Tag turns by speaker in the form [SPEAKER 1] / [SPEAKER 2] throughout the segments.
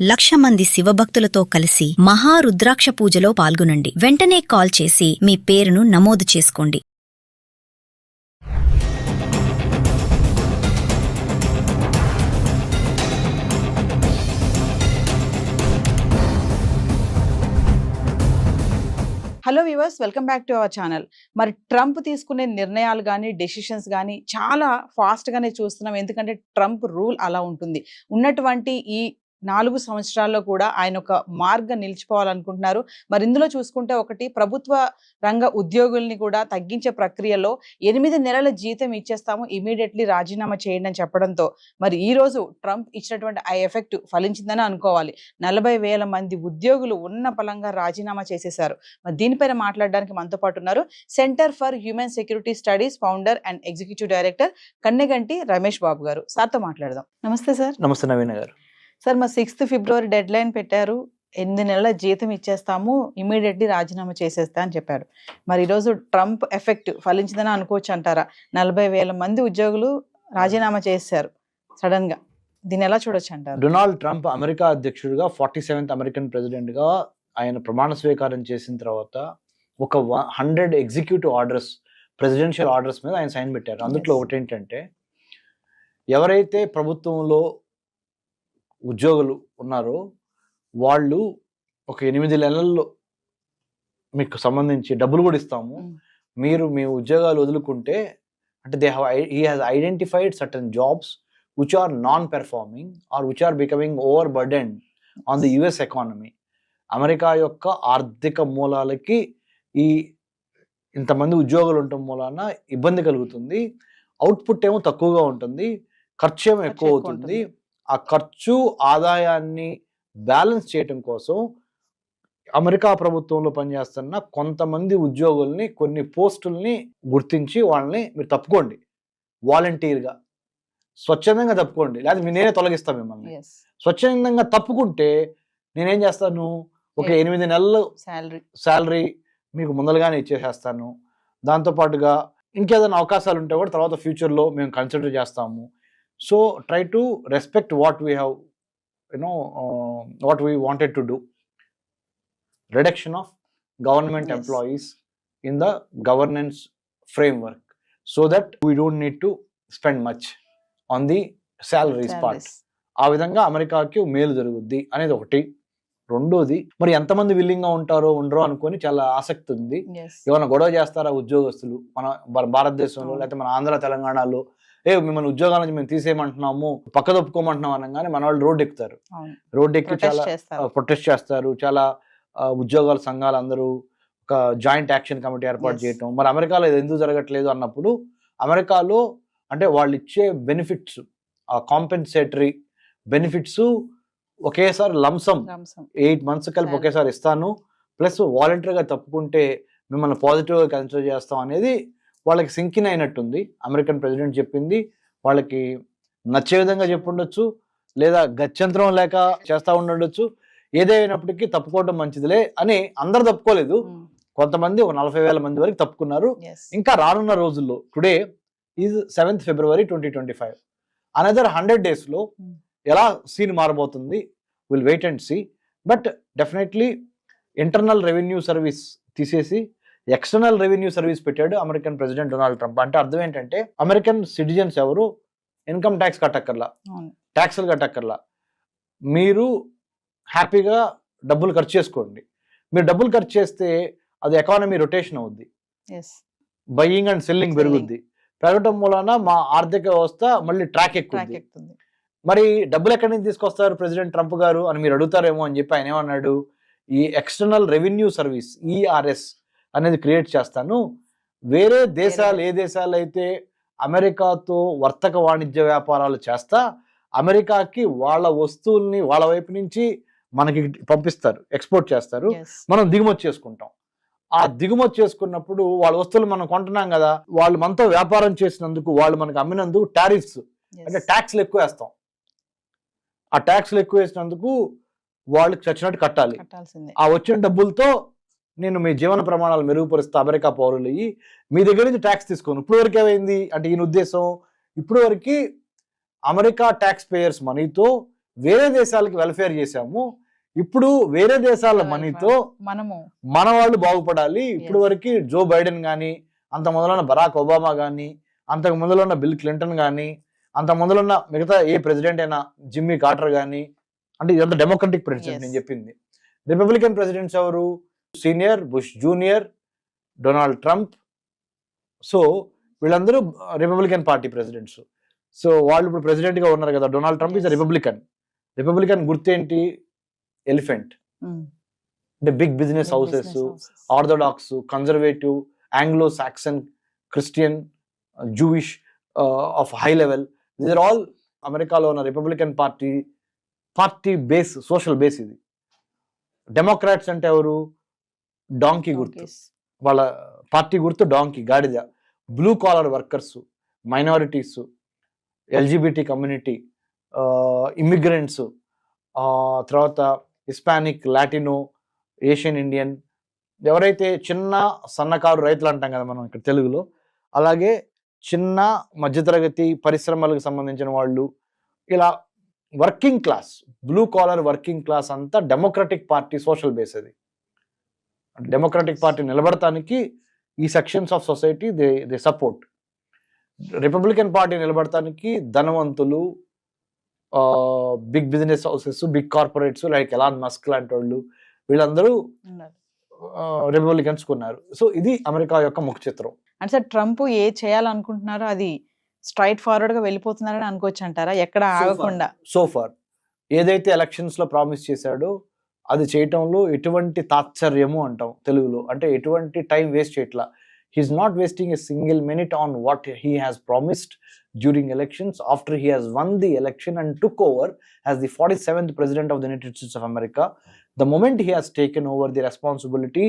[SPEAKER 1] 1,00,000 మంది శివభక్తులతో కలిసి మహారుద్రాక్ష పూజలో పాల్గొనండి. వెంటనే కాల్ చేసి మీ పేరును నమోదు చేసుకోండి.
[SPEAKER 2] Hello viewers, welcome back to our channel. మరి ట్రంప్ తీసుకునే నిర్ణయాలు కానీ డెసిషన్స్ కానీ చాలా ఫాస్ట్గానే చూస్తున్నాం. ఎందుకంటే ట్రంప్ రూల్ అలా ఉంటుంది. ఉన్నటువంటి ఈ 4 సంవత్సరాల్లో కూడా ఆయన ఒక మార్గం నిలిచిపోవాలనుకుంటున్నారు. మరి ఇందులో చూసుకుంటే ఒకటి, ప్రభుత్వ రంగ ఉద్యోగుల్ని కూడా తగ్గించే ప్రక్రియలో 8 నెలల జీతం ఇచ్చేస్తాము, ఇమీడియట్లీ రాజీనామా చేయండి అని చెప్పడంతో మరి ఈ రోజు ట్రంప్ ఇచ్చినటువంటి ఆ ఎఫెక్ట్ ఫలించిందని అనుకోవాలి. 40,000 మంది ఉద్యోగులు ఉన్న పలంగా రాజీనామా చేసేశారు. మరి దీనిపైన మాట్లాడడానికి మనతో పాటు ఉన్నారు center for human security studies founder and executive director Kanneganti Ramesh Babu గారు. సార్తో మాట్లాడదాం. నమస్తే సార్.
[SPEAKER 3] నమస్తే నవీన గారు.
[SPEAKER 2] సార్, మా 6th ఫిబ్రవరి డెడ్ లైన్ పెట్టారు. 8 నెలల జీతం ఇచ్చేస్తాము, ఇమీడియట్లీ రాజీనామా చేసేస్తా అని చెప్పారు. మరి ఈరోజు ట్రంప్ ఎఫెక్ట్ ఫలించిందని అనుకోవచ్చు అంటారా? 40,000 మంది ఉద్యోగులు రాజీనామా చేశారు సడన్ గా. దీన్ని ఎలా చూడొచ్చు అంటారు?
[SPEAKER 3] డొనాల్డ్ ట్రంప్ అమెరికా అధ్యక్షుడిగా 47th అమెరికన్ ప్రెసిడెంట్ గా ఆయన ప్రమాణ స్వీకారం చేసిన తర్వాత ఒక 100 ఎగ్జిక్యూటివ్ ఆర్డర్స్, ప్రెసిడెన్షియల్ ఆర్డర్స్ మీద ఆయన సైన్ పెట్టారు. అందులో ఒకటి ఏంటంటే, ఎవరైతే ప్రభుత్వంలో ఉద్యోగులు ఉన్నారో వాళ్ళు ఒక 8 నెలల్లో మీకు సంబంధించి డబ్బులు కూడా ఇస్తాము, మీరు మీ ఉద్యోగాలు వదులుకుంటే, అంటే he has identified certain jobs which are non-performing or which are becoming overburdened on the US economy. America యొక్క ఆర్థిక మూలాలకి ఈ ఇంతమంది ఉద్యోగులు ఉండటం మూలాన ఇబ్బంది కలుగుతుంది. అవుట్పుట్ ఏమో తక్కువగా ఉంటుంది, ఖర్చు ఏమో ఎక్కువ అవుతుంది. ఆ ఖర్చు ఆదాయాన్ని బ్యాలెన్స్ చేయటం కోసం అమెరికా ప్రభుత్వంలో పనిచేస్తున్న కొంతమంది ఉద్యోగుల్ని, కొన్ని పోస్టుల్ని గుర్తించి వాళ్ళని మీరు తప్పుకోండి, వాలంటీర్గా స్వచ్ఛందంగా తప్పుకోండి, లేదా నేనే తొలగిస్తాను మిమ్మల్ని. స్వచ్ఛందంగా తప్పుకుంటే నేనేం చేస్తాను, ఒక 8 నెలలు శాలరీ మీకు ముందలుగానే ఇచ్చేసేస్తాను. దాంతోపాటుగా ఇంకేదైనా అవకాశాలు ఉంటే కూడా తర్వాత ఫ్యూచర్లో మేము కన్సిడర్ చేస్తాము. So try to respect what we have, what we wanted to do. Reduction of government employees in the governance framework, so that we don't need to spend much on the salaries part. ఆ విధంగా అమెరికాకి మేలు జరుగుద్ది అనేది ఒకటి. రెండోది, మరి ఎంతమంది విల్లింగ్ గా ఉంటారో ఉండరో అనుకొని చాలా ఆసక్తి ఉంది. ఏమైనా గొడవ చేస్తారా ఉద్యోగస్తులు మన భారతదేశంలో, లేకపోతే మన ఆంధ్ర తెలంగాణలో, మిమ్మల్ని ఉద్యోగాల నుంచి మేము తీసేయమంటున్నాము, పక్క తప్పుకోమంటున్నాం అనగానే మన వాళ్ళు రోడ్డు ఎక్కుతారు. రోడ్డు ఎక్కి చాలా ప్రొటెస్ట్ చేస్తారు. చాలా ఉద్యోగాల సంఘాలు అందరూ ఒక జాయింట్ యాక్షన్ కమిటీ ఏర్పాటు చేయటం. మరి అమెరికాలో ఇది ఎందుకు జరగట్లేదు అన్నప్పుడు, అమెరికాలో అంటే వాళ్ళు ఇచ్చే బెనిఫిట్స్, ఆ కాంపెన్సేటరీ బెనిఫిట్స్ ఒకేసారి లంసమ్ 8 months కలిపి ఒకేసారి ఇస్తాను, ప్లస్ వాలంటరీగా తప్పుకుంటే మిమ్మల్ని పాజిటివ్గా కన్సిడర్ చేస్తాం అనేది వాళ్ళకి సింకిన్ అయినట్టుంది. అమెరికన్ ప్రెసిడెంట్ చెప్పింది వాళ్ళకి నచ్చే విధంగా చెప్పుండొచ్చు, లేదా గత్యంతరం లేక చేస్తూ ఉండొచ్చు. ఏదైనప్పటికీ తప్పుకోవడం మంచిదిలే అని అందరు తప్పుకోలేదు. కొంతమంది ఒక 40,000 మంది వరకు తప్పుకున్నారు. ఇంకా రానున్న రోజుల్లో, today is 7th February 2025, another 100 days లో ఎలా సీన్ మారబోతుంది, will wait and see. But definitely internal revenue service తీసేసి ఎక్స్టర్నల్ రెవెన్యూ సర్వీస్ పెట్టాడు అమెరికన్ ప్రెసిడెంట్ డొనాల్డ్ ట్రంప్. అంటే అర్థం ఏంటంటే, అమెరికన్ సిటిజన్స్ ఎవరు ఇన్కమ్ ట్యాక్స్ కట్టక్కర్లా, ట్యాక్సులు కట్టక్కర్లా, మీరు హ్యాపీగా డబ్బులు ఖర్చు చేసుకోండి. మీరు డబ్బులు ఖర్చు చేస్తే అది ఎకానమీ రొటేషన్ అవుద్ది, బయింగ్ అండ్ సెల్లింగ్ పెరుగుద్ది. పెరగటం మూలాన మా ఆర్థిక వ్యవస్థ మళ్ళీ ట్రాక్ ఎక్కుతుంది. మరి డబ్బులు ఎక్కడి నుంచి తీసుకొస్తారు ప్రెసిడెంట్ ట్రంప్ గారు అని మీరు అడుగుతారేమో అని చెప్పి ఆయన ఏమన్నాడు, ఈ ఎక్స్టర్నల్ రెవెన్యూ సర్వీస్ ERS అనేది క్రియేట్ చేస్తాను. వేరే దేశాలు, ఏ దేశాలు అయితే అమెరికాతో వర్తక వాణిజ్య వ్యాపారాలు చేస్తా, అమెరికాకి వాళ్ళ వస్తువుల్ని వాళ్ళ వైపు నుంచి మనకి పంపిస్తారు, ఎక్స్పోర్ట్ చేస్తారు, మనం దిగుమతి చేసుకుంటాం. ఆ దిగుమతి చేసుకున్నప్పుడు వాళ్ళ వస్తువులు మనం కొంటున్నాం కదా, వాళ్ళు మనతో వ్యాపారం చేసినందుకు, వాళ్ళు మనకు అమ్మినందుకు టారిఫ్స్ అంటే ట్యాక్స్లు ఎక్కువ వేస్తాం. ఆ ట్యాక్స్లు ఎక్కువ వేసినందుకు వాళ్ళకి చచ్చినట్టు కట్టాలి. ఆ వచ్చిన డబ్బులతో నేను మీ జీవన ప్రమాణాలు మెరుగుపరుస్తా, అమెరికా పౌరులు అయ్యి మీ దగ్గర నుంచి ట్యాక్స్ తీసుకోను. ఇప్పుడు వరకు ఏమైంది అంటే, ఈయన ఉద్దేశం ఇప్పుడు వరకు అమెరికా ట్యాక్స్ పేయర్స్ మనీతో వేరే దేశాలకి వెల్ఫేర్ చేశాము, ఇప్పుడు వేరే దేశాల మనీతో మన వాళ్ళు బాగుపడాలి. ఇప్పుడు వరకు జో బైడెన్ కానీ, అంత మొదలున్న బరాక్ ఒబామా కానీ, అంతకు ముందులో ఉన్న బిల్ క్లింటన్ కానీ, అంత ముందులో ఉన్న మిగతా ఏ ప్రెసిడెంట్ అయినా జిమ్మీ కార్టర్ కానీ, అంటే ఇదంతా డెమోక్రటిక్ ప్రెసిడెంట్ నేను చెప్పింది. రిపబ్లికన్ ప్రెసిడెంట్స్ ఎవరు? Senior, Bush junior, Donald Trump. So వీళ్ళందరూ రిపబ్లికన్ పార్టీ ప్రెసిడెంట్స్. సో వాళ్ళు ఇప్పుడు ప్రెసిడెంట్ గా ఉన్నారు కదా. Donald Trump is Republican. Republican గుర్తేంటి? ఎలిఫెంట్. అంటే big business houses, orthodox, conservative, Anglo Saxon, Christian, Jewish of high level. These are all అమెరికాలో ఉన్న Republican party base, social base ఇది. డెమోక్రాట్స్ అంటే ఎవరు? డాంకీ గుర్తు, వాళ్ళ పార్టీ గుర్తు డాంకీ, గాడిద. Blue collar workers, minorities, LGBT community, immigrants, తర్వాత హిస్పానిక్, లాటినో, ఏషియన్ ఇండియన్, ఎవరైతే చిన్న సన్నకారు రైతులు అంటాం కదా మనం ఇక్కడ తెలుగులో, అలాగే చిన్న మధ్యతరగతి పరిశ్రమలకు సంబంధించిన వాళ్ళు, ఇలా working class, blue collar working class అంతా డెమోక్రటిక్ పార్టీ సోషల్ బేస్. అది డెమోక్రటిక్ పార్టీ నిలబడటానికి ఈ sections of society they support. Republican party నిలబడటానికి ధనవంతులు, big business houses, big corporates like Elon Musk లాంటి వాళ్ళు, వీళ్ళందరూ రిపబ్లికన్స్ కొన్నారు. సో ఇది అమెరికా యొక్క ముఖ చిత్రం.
[SPEAKER 2] అంటే సార్ ట్రంప్ ఏ చేయాలనుకుంటున్నారో అది స్ట్రైట్ ఫార్వర్డ్ గా వెళ్ళిపోతున్నారని అనుకోవచ్చు అంటారా? ఎక్కడ ఆగకుండా
[SPEAKER 3] సోఫార్ ఏదైతే ఎలక్షన్స్ లో ప్రామిస్ చేశాడో అది చేయటంలో ఎటువంటి తాత్సర్యము అంటాం తెలుగులో, అంటే ఎటువంటి టైం వేస్ట్ చేయట్లా. He's not wasting a single minute on what he has promised during elections. After he has won the election and took over as the 47th president of the United States of America, the moment he has taken over the responsibility,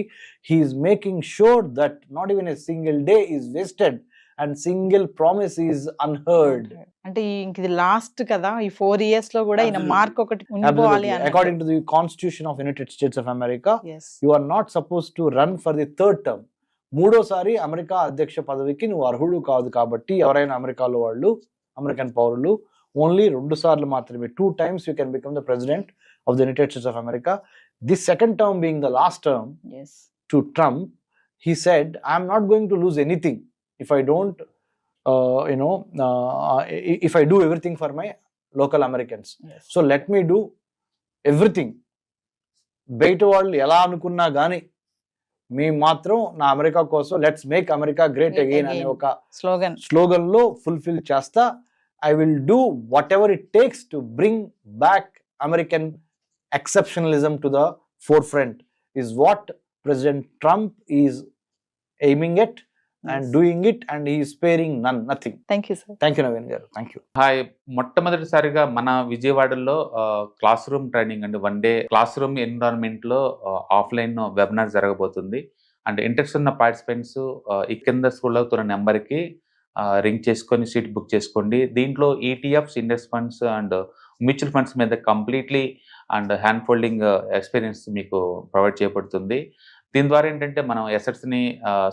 [SPEAKER 3] he is making sure that not even a single day is wasted and single promise is unheard.
[SPEAKER 2] అంటే ఇది last కదా, ఈ 4 years లో కూడా ఈయన mark ఒకటి ఉండిపోవాలి.
[SPEAKER 3] According to the Constitution of United States of America, you are not supposed to run for the third term. మూడోసారి అమెరికా అధ్యక్ష పదవికి నువ్వు అర్హుడు కాదు. కాబట్టి ఎవరైనా అమెరికాలో వాళ్ళు, అమెరికన్ పౌరులు, ఓన్లీ 2 సార్లు మాత్రమే, 2 times you can become the president of the United States of America. This second term being the last term to Trump, he said, I am not going to lose anything if I don't, if I do everything for my local Americans. So let me do everything. బయట వాళ్ళు ఎలా అనుకున్నా కానీ మేము మాత్రం నా America కోసం let's make America great again అనే ఒక స్లోగన్ లో ఫుల్ఫిల్ చేస్తా. I will do whatever it takes to bring back American exceptionalism to the forefront, is what President Trump is aiming at and doing it, and he is sparing nothing.
[SPEAKER 2] Thank you, sir.
[SPEAKER 3] Thank you, Naveen garu. Thank you.
[SPEAKER 4] Hi, మొట్టమొదటిసారిగా మన విజయవాడలో class room training అండి, 1 day class room environment లో offline webinar జరగబోతుంది. And interest ఉన్న participants ఈ కింద school అవుతున్న నెంబర్కి రింగ్ చేసుకొని సీట్ బుక్ చేసుకోండి. దీంట్లో ETFs, index funds and mutual funds మీద completely and hand holding experience మీకు ప్రొవైడ్ చేయబడుతుంది. దీని ద్వారా ఏంటంటే మనం ఎసెట్స్ని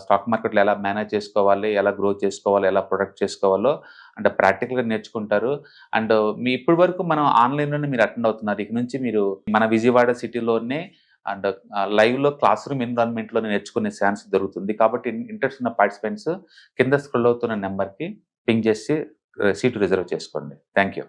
[SPEAKER 4] స్టాక్ మార్కెట్లో ఎలా మేనేజ్ చేసుకోవాలి, ఎలా గ్రో చేసుకోవాలి, ఎలా ప్రొడక్ట్ చేసుకోవాలో అంటే ప్రాక్టికల్గా నేర్చుకుంటారు. అండ్ మీ ఇప్పటి వరకు మనం ఆన్లైన్లోనే మీరు అటెండ్ అవుతున్నారు. ఇక నుంచి మీరు మన విజయవాడ సిటీలోనే అండ్ లైవ్లో క్లాస్ రూమ్ ఎన్విరాన్మెంట్లోనే నేర్చుకునే ఛాన్స్ దొరుకుతుంది. కాబట్టి ఇంట్రెస్ట్ ఉన్న పార్టిసిపెంట్స్ కింద స్క్రోల్ అవుతున్న నెంబర్కి పింగ్ చేసి సీటు రిజర్వ్ చేసుకోండి. Thank you.